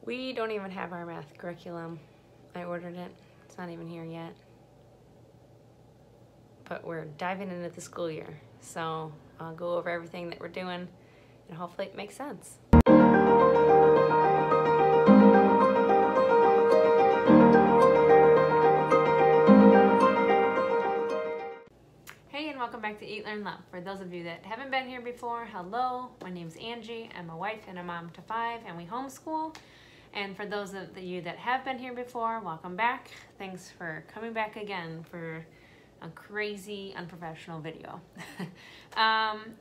We don't even have our math curriculum. I ordered it. It's not even here yet. But we're diving into the school year. So I'll go over everything that we're doing and hopefully it makes sense. Hey, and welcome back to Eat, Learn, Love. For those of you that haven't been here before, hello. My name's Angie. I'm a wife and a mom to 5, and we homeschool. And for those of you that have been here before, welcome back. Thanks for coming back again for a crazy, unprofessional video.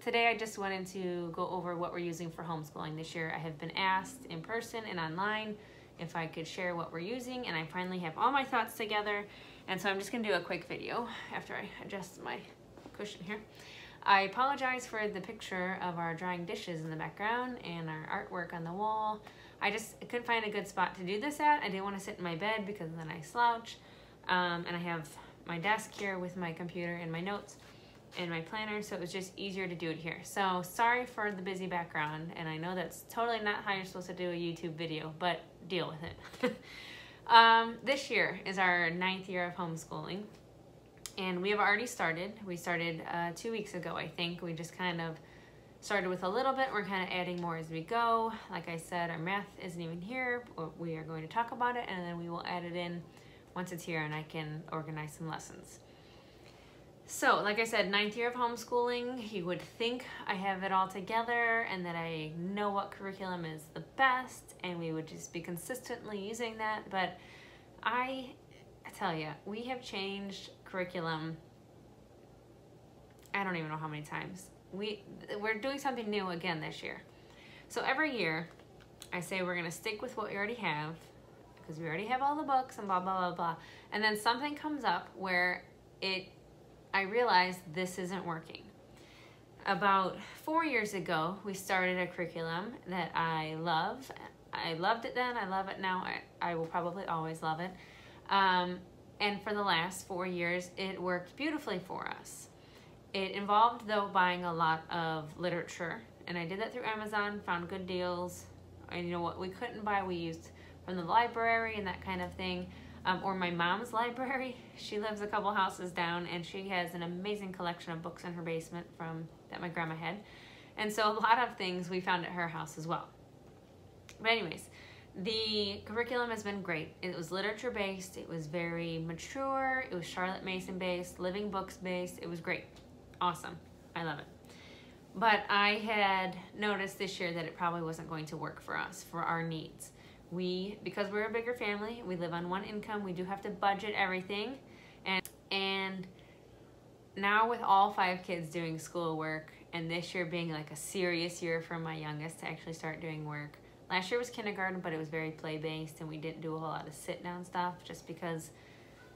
Today I just wanted to go over what we're using for homeschooling this year. I have been asked in person and online if I could share what we're using, and I finally have all my thoughts together. And so I'm just gonna do a quick video after I adjust my cushion here. I apologize for the picture of our drying dishes in the background and our artwork on the wall. I couldn't find a good spot to do this at. I didn't want to sit in my bed because then I slouch. And I have my desk here with my computer and my notes and my planner, so it was just easier to do it here. So sorry for the busy background, and I know that's totally not how you're supposed to do a YouTube video, but deal with it. This year is our 9th year of homeschooling, and we have already started. We started 2 weeks ago, I think. We just kind of started with a little bit. We're kind of adding more as we go. Like I said, our math isn't even here. We are going to talk about it, and then we will add it in once it's here and I can organize some lessons. So, like I said, 9th year of homeschooling. You would think I have it all together and that I know what curriculum is the best and we would just be consistently using that. But I tell you, we have changed curriculum, I don't even know how many times. We're doing something new again this year. So every year I say we're gonna stick with what we already have because we already have all the books and blah, blah, blah, blah. And then something comes up where I realize this isn't working. About 4 years ago, we started a curriculum that I love. I loved it then, I love it now. I will probably always love it. And for the last 4 years, it worked beautifully for us. It involved, though, buying a lot of literature, and I did that through Amazon, found good deals, and you know what we couldn't buy, we used from the library and that kind of thing, or my mom's library. She lives a couple houses down, and she has an amazing collection of books in her basement that my grandma had, and so a lot of things we found at her house as well. But anyways, the curriculum has been great. It was literature-based, it was very mature, it was Charlotte Mason-based, living books-based, it was great. Awesome. I love it. But I had noticed this year that it probably wasn't going to work for us, for our needs. Because we're a bigger family, we live on one income, we do have to budget everything. And now with all 5 kids doing schoolwork, and this year being like a serious year for my youngest to actually start doing work. Last year was kindergarten, but it was very play-based, and we didn't do a whole lot of sit-down stuff just because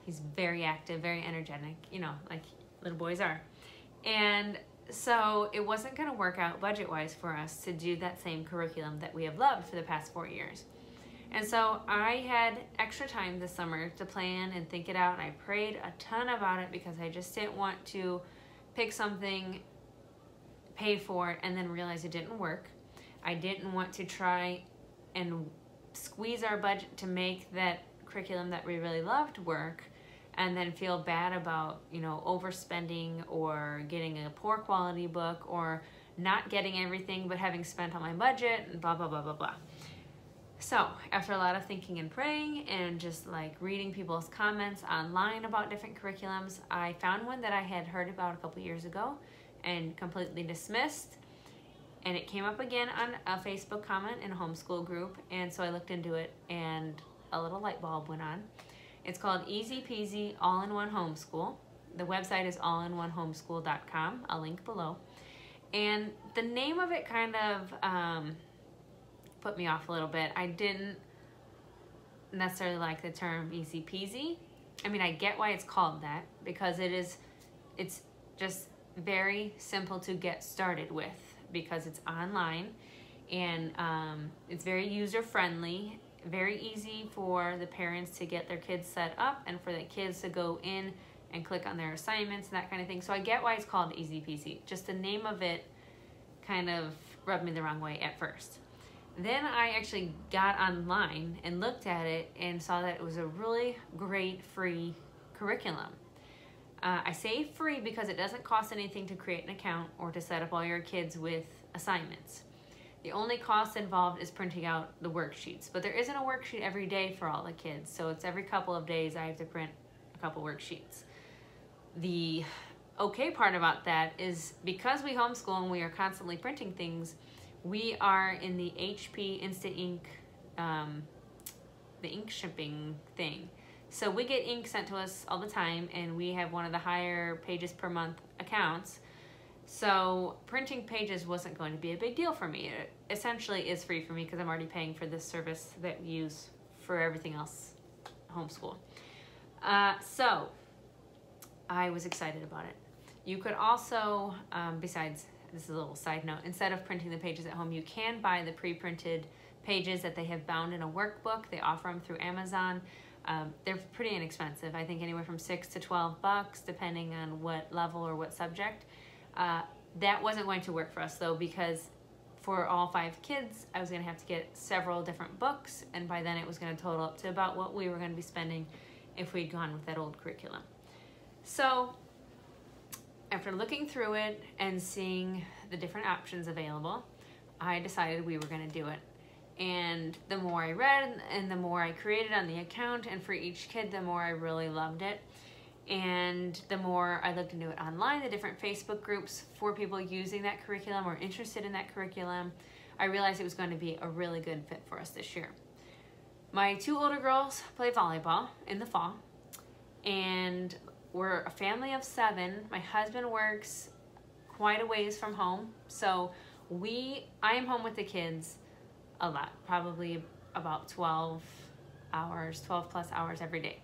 he's very active, very energetic, you know, like little boys are. And so it wasn't going to work out budget-wise for us to do that same curriculum that we have loved for the past 4 years. And so I had extra time this summer to plan and think it out, and I prayed a ton about it because I just didn't want to pick something, pay for it, and then realize it didn't work. I didn't want to try and squeeze our budget to make that curriculum that we really loved work and then feel bad about, you know, overspending or getting a poor quality book or not getting everything but having spent on my budget and blah, blah, blah, blah, blah. So after a lot of thinking and praying and just like reading people's comments online about different curriculums, I found one that I had heard about a couple years ago and completely dismissed. And it came up again on a Facebook comment in a homeschool group, and so I looked into it and a little light bulb went on. It's called Easy Peasy All-in-One Homeschool. The website is allinonehomeschool.com. I'll link below. And the name of it kind of put me off a little bit. I didn't necessarily like the term easy peasy. I mean, I get why it's called that because it's just very simple to get started with because it's online and it's very user-friendly. Very easy for the parents to get their kids set up and for the kids to go in and click on their assignments and that kind of thing. So I get why it's called Easy Peasy. Just the name of it kind of rubbed me the wrong way at first. Then I actually got online and looked at it and saw that it was a really great free curriculum. I say free because it doesn't cost anything to create an account or to set up all your kids with assignments. The only cost involved is printing out the worksheets, but there isn't a worksheet every day for all the kids, so it's every couple of days I have to print a couple worksheets. The okay part about that is because we homeschool and we are constantly printing things, we are in the HP Instant Ink, the ink shipping thing. So we get ink sent to us all the time, and we have one of the higher pages per month accounts. So printing pages wasn't going to be a big deal for me. It essentially is free for me because I'm already paying for this service that we use for everything else homeschool. So I was excited about it. You could also, besides, this is a little side note, instead of printing the pages at home, you can buy the pre-printed pages that they have bound in a workbook. They offer them through Amazon. They're pretty inexpensive. I think anywhere from $6 to $12, depending on what level or what subject. That wasn't going to work for us though, because for all 5 kids, I was going to have to get several different books, and by then it was going to total up to about what we were going to be spending if we'd gone with that old curriculum. So after looking through it and seeing the different options available, I decided we were going to do it. And the more I read and the more I created on the account, and for each kid, the more I really loved it. And the more I looked into it online, the different Facebook groups for people using that curriculum or interested in that curriculum, I realized it was going to be a really good fit for us this year. My 2 older girls play volleyball in the fall, and we're a family of 7. My husband works quite a ways from home, so I am home with the kids a lot, probably about 12 plus hours every day.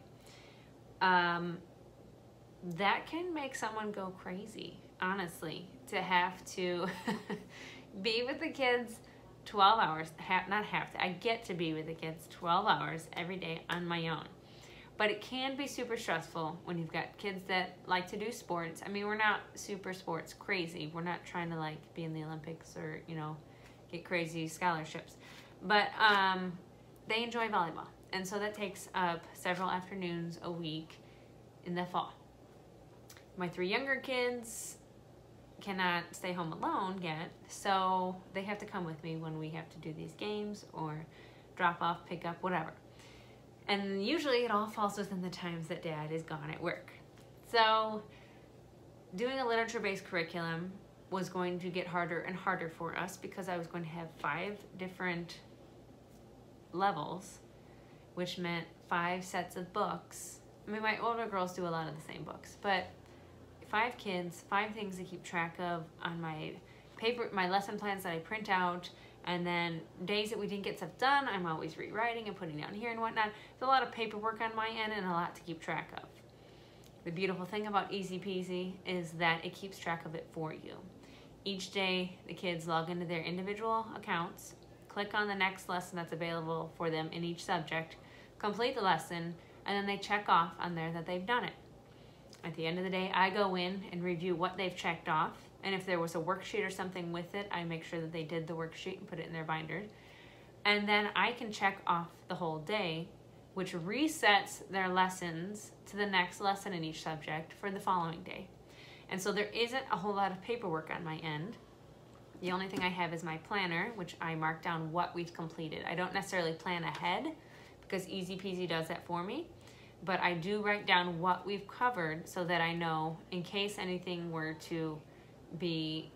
That can make someone go crazy, honestly, to have to be with the kids 12 hours, I get to be with the kids 12 hours every day on my own. But it can be super stressful when you've got kids that like to do sports. I mean, we're not super sports crazy. We're not trying to like be in the Olympics or, get crazy scholarships. But they enjoy volleyball. And so that takes up several afternoons a week in the fall. My 3 younger kids cannot stay home alone yet, so they have to come with me when we have to do these games or drop off, pick up, whatever. And usually it all falls within the times that Dad is gone at work. So doing a literature-based curriculum was going to get harder and harder for us because I was going to have 5 different levels, which meant 5 sets of books. I mean, my older girls do a lot of the same books, but 5 kids, 5 things to keep track of on my paper, my lesson plans that I print out, and then days that we didn't get stuff done, I'm always rewriting and putting down here and whatnot. There's a lot of paperwork on my end and a lot to keep track of. The beautiful thing about Easy Peasy is that it keeps track of it for you. Each day, the kids log into their individual accounts, click on the next lesson that's available for them in each subject, complete the lesson, and then they check off on there that they've done it. At the end of the day, I go in and review what they've checked off, and if there was a worksheet or something with it, I make sure that they did the worksheet and put it in their binder. And then I can check off the whole day, which resets their lessons to the next lesson in each subject for the following day. And so there isn't a whole lot of paperwork on my end. The only thing I have is my planner, which I mark down what we've completed. I don't necessarily plan ahead because Easy Peasy does that for me, but I do write down what we've covered so that I know in case anything were to be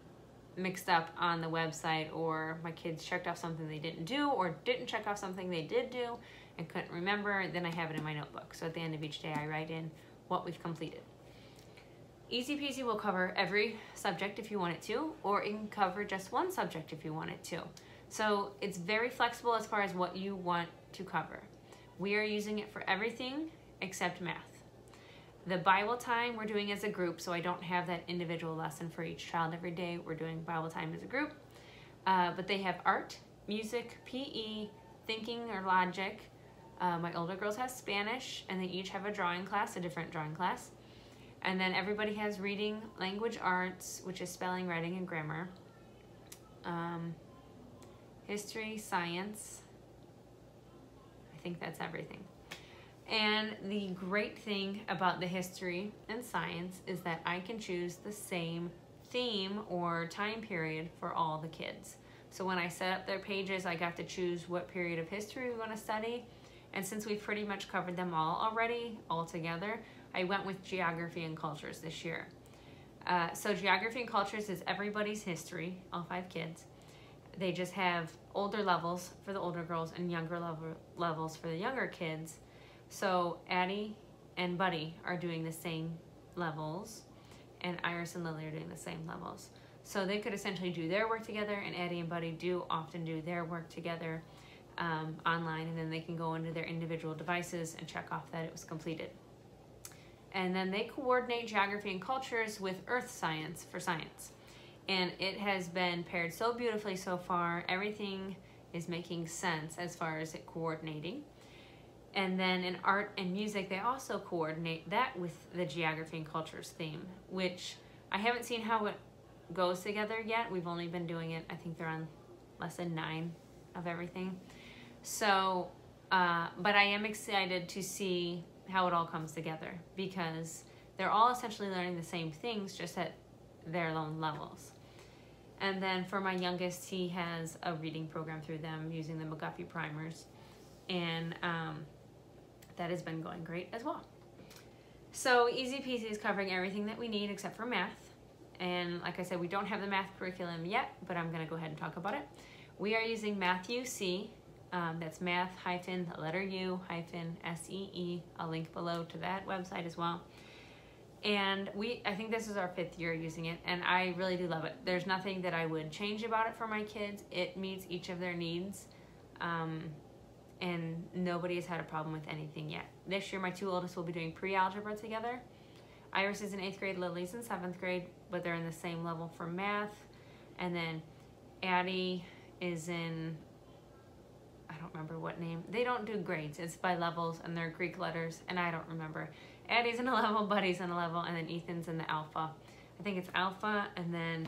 mixed up on the website, or my kids checked off something they didn't do or didn't check off something they did do and couldn't remember, then I have it in my notebook. So at the end of each day, I write in what we've completed. Easy Peasy will cover every subject if you want it to, or it can cover just one subject if you want it to. So it's very flexible as far as what you want to cover. We are using it for everything except math. The Bible time we're doing as a group, so I don't have that individual lesson for each child every day. We're doing Bible time as a group. But they have art, music, PE, thinking or logic. My older girls have Spanish, and they each have a drawing class, a different drawing class. And then everybody has reading, language arts, which is spelling, writing, and grammar. history, science. I think that's everything. And the great thing about the history and science is that I can choose the same theme or time period for all the kids. So when I set up their pages, I got to choose what period of history we want to study. And since we've pretty much covered them all already, all together, I went with geography and cultures this year. So geography and cultures is everybody's history, all 5 kids. They just have older levels for the older girls and younger levels for the younger kids. So Addie and Buddy are doing the same levels, and Iris and Lily are doing the same levels. So they could essentially do their work together, and Addie and Buddy do often do their work together online, and then they can go into their individual devices and check off that it was completed. And then they coordinate geography and cultures with earth science for science. And it has been paired so beautifully so far. Everything is making sense as far as it coordinating. And then in art and music, they also coordinate that with the geography and cultures theme, which I haven't seen how it goes together yet. We've only been doing it, I think they're on lesson 9 of everything. So, but I am excited to see how it all comes together, because they're all essentially learning the same things, just at their own levels. And then for my youngest, he has a reading program through them using the McGuffey primers, and that has been going great as well. So Easy Peasy is covering everything that we need except for math. And like I said, we don't have the math curriculum yet, but I'm gonna go ahead and talk about it. We are using Math UC, that's math hyphen the letter U hyphen SEE. I'll link below to that website as well. And I think this is our 5th year using it, and I really do love it. There's nothing that I would change about it for my kids. It meets each of their needs, and nobody has had a problem with anything yet. This year, my 2 oldest will be doing pre-algebra together. Iris is in 8th grade, Lily's in 7th grade, but they're in the same level for math. And then Addie is in, I don't remember what name. They don't do grades. It's by levels, and they're Greek letters, and I don't remember. Addie's in a level, Buddy's in a level, and then Ethan's in the alpha. I think it's alpha, and then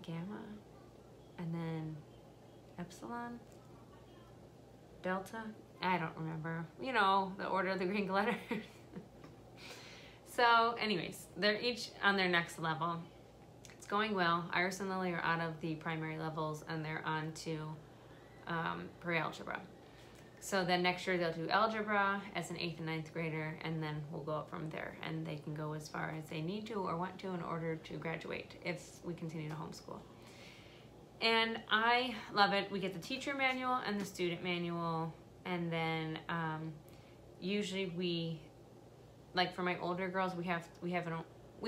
gamma, and then epsilon, delta. I don't remember. You know, the order of the Greek letters. So anyways, they're each on their next level. It's going well. Iris and Lily are out of the primary levels, and they're on to pre-algebra. So then next year they'll do algebra as an 8th and 9th grader, and then we'll go up from there, and they can go as far as they need to or want to in order to graduate if we continue to homeschool. And I love it. We get the teacher manual and the student manual, and then usually we, like for my older girls, we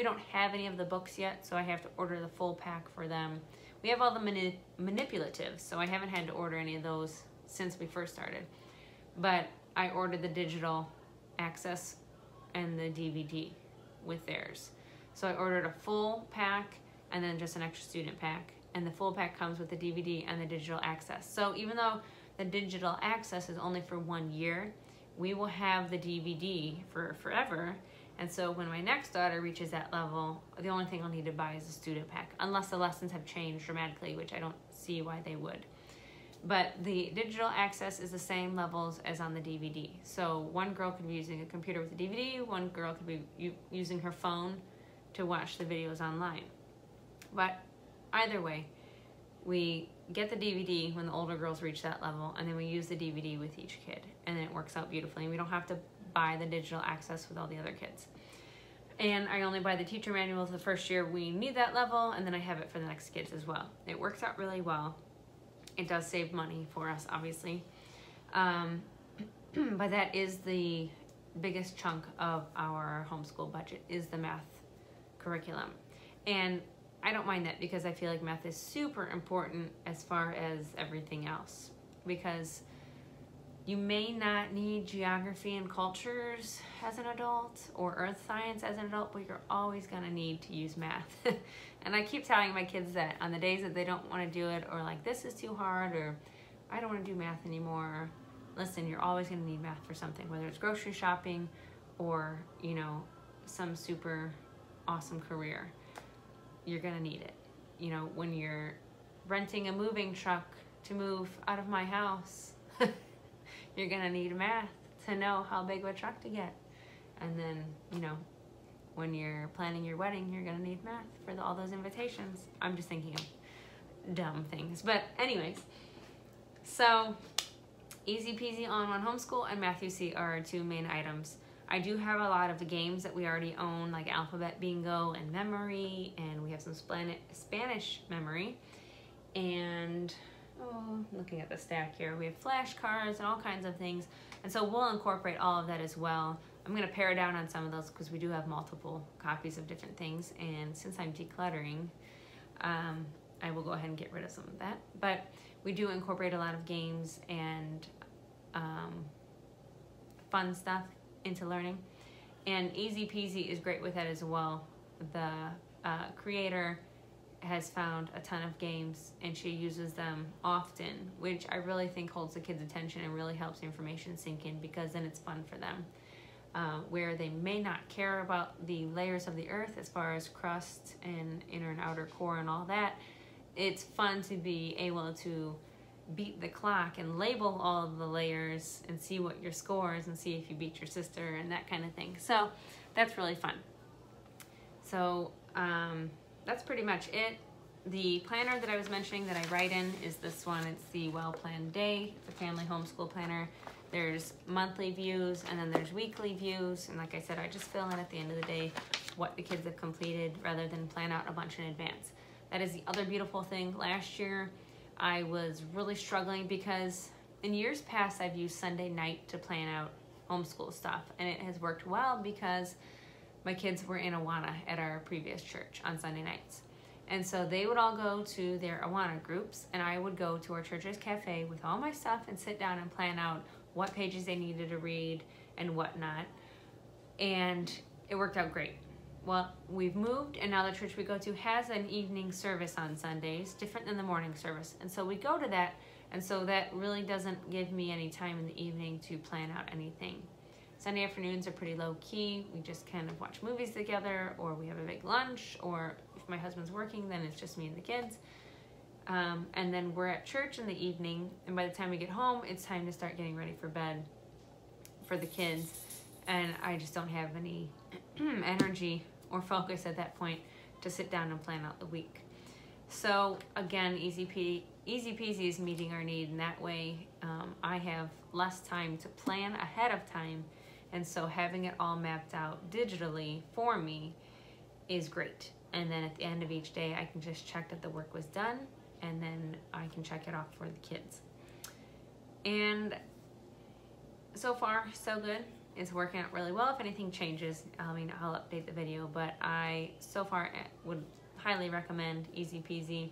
don't have any of the books yet, so I have to order the full pack for them. We have all the manipulatives, so I haven't had to order any of those since we first started. But I ordered the digital access and the DVD with theirs. So I ordered a full pack and then just an extra student pack. And the full pack comes with the DVD and the digital access. So even though the digital access is only for 1 year, we will have the DVD for forever. And so when my next daughter reaches that level, the only thing I'll need to buy is a student pack, unless the lessons have changed dramatically, which I don't see why they would. But the digital access is the same levels as on the DVD. So one girl could be using a computer with a DVD, one girl could be using her phone to watch the videos online. But either way, we get the DVD when the older girls reach that level, and then we use the DVD with each kid, and then it works out beautifully. And we don't have to buy the digital access with all the other kids. And I only buy the teacher manuals the first year we need that level, and then I have it for the next kids as well. It works out really well. It does save money for us, obviously. But that is the biggest chunk of our homeschool budget, is the math curriculum. And I don't mind that, because I feel like math is super important as far as everything else, because you may not need geography and cultures as an adult or earth science as an adult, but you're always going to need to use math. And I keep telling my kids that on the days that they don't want to do it, or like this is too hard, or I don't want to do math anymore. Listen, you're always going to need math for something, whether it's grocery shopping or, you know, some super awesome career. You're going to need it. You know, when you're renting a moving truck to move out of my house, you're gonna need math to know how big of a truck to get. And then, you know, when you're planning your wedding, you're gonna need math for all those invitations. I'm just thinking of dumb things. But anyways, so Easy Peasy All-in-One Homeschool and Math UC are our two main items. I do have a lot of the games that we already own, like Alphabet Bingo and Memory, and we have some Spanish Memory. And looking at the stack here, we have flashcards and all kinds of things. And so we'll incorporate all of that as well. I'm gonna pare down on some of those because we do have multiple copies of different things. And since I'm decluttering, I will go ahead and get rid of some of that. But we do incorporate a lot of games and fun stuff into learning. And Easy Peasy is great with that as well. The creator has found a ton of games and she uses them often, which I really think holds the kids' attention and really helps information sink in, because then it's fun for them. Where they may not care about the layers of the earth as far as crust and inner and outer core and all that, it's fun to be able to beat the clock and label all of the layers and see what your score is and see if you beat your sister and that kind of thing. So that's really fun. So that's pretty much it. The planner that I was mentioning that I write in is this one. It's the Well Planned Day. It's a family homeschool planner. There's monthly views and then there's weekly views. And like I said, I just fill in at the end of the day what the kids have completed rather than plan out a bunch in advance. That is the other beautiful thing. Last year, I was really struggling because in years past, I've used Sunday night to plan out homeschool stuff. And it has worked well because my kids were in Awana at our previous church on Sunday nights. And so they would all go to their Awana groups and I would go to our church's cafe with all my stuff and sit down and plan out what pages they needed to read and whatnot. And it worked out great. Well, we've moved and now the church we go to has an evening service on Sundays, different than the morning service. And so we go to that, and so that really doesn't give me any time in the evening to plan out anything. Sunday afternoons are pretty low key. We just kind of watch movies together, or we have a big lunch, or if my husband's working, then it's just me and the kids. And then we're at church in the evening, and by the time we get home, it's time to start getting ready for bed for the kids. And I just don't have any energy or focus at that point to sit down and plan out the week. So again, Easy Peasy is meeting our need, and that way I have less time to plan ahead of time, and so having it all mapped out digitally for me is great. And then at the end of each day, I can just check that the work was done, and then I can check it off for the kids. And so far, so good. It's working out really well. If anything changes, I'll update the video, but I so far would highly recommend Easy Peasy.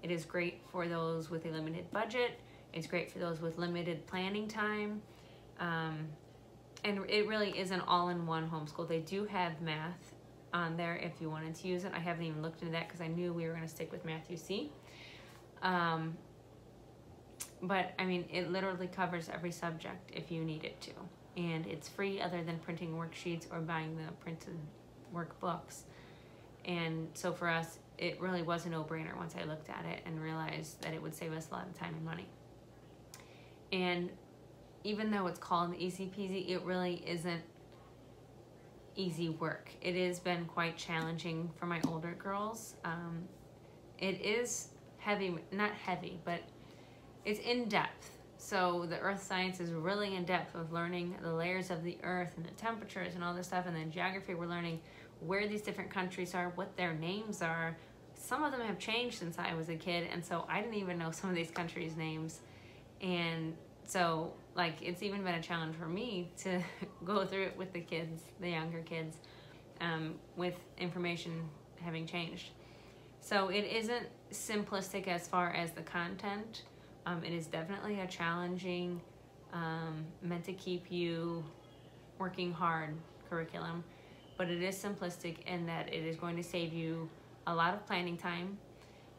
It is great for those with a limited budget. It's great for those with limited planning time. And it really is an all-in-one homeschool. They do have math on there if you wanted to use it. I haven't even looked into that because I knew we were going to stick with Math UC. But I mean, it literally covers every subject if you need it to. And it's free other than printing worksheets or buying the printed workbooks. And so for us, it really was a no-brainer once I looked at it and realized that it would save us a lot of time and money. And even though it's called Easy Peasy, it really isn't easy work. It has been quite challenging for my older girls. It is heavy, not heavy, but it's in-depth. So the earth science is really in depth of learning the layers of the earth and the temperatures and all this stuff. And then geography, we're learning where these different countries are, what their names are. Some of them have changed since I was a kid, and so I didn't even know some of these countries' names. And so, like, it's even been a challenge for me to go through it with the kids, the younger kids, with information having changed. So it isn't simplistic as far as the content. It is definitely a challenging, meant to keep you working hard curriculum, but it is simplistic in that it is going to save you a lot of planning time,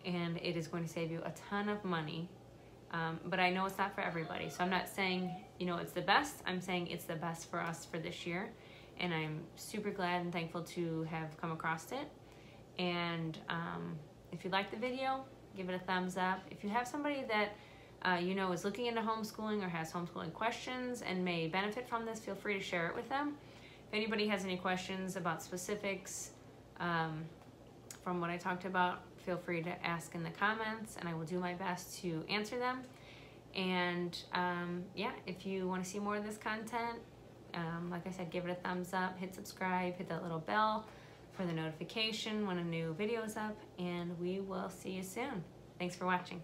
and it is going to save you a ton of money. But I know it's not for everybody, so I'm not saying, you know, it's the best. I'm saying it's the best for us for this year, and I'm super glad and thankful to have come across it. And if you like the video, give it a thumbs up. If you have somebody that you know is looking into homeschooling or has homeschooling questions and may benefit from this, feel free to share it with them. If anybody has any questions about specifics from what I talked about, feel free to ask in the comments and I will do my best to answer them. And yeah, if you want to see more of this content, like I said, give it a thumbs up, hit subscribe, hit that little bell for the notification when a new video is up, and we will see you soon. Thanks for watching.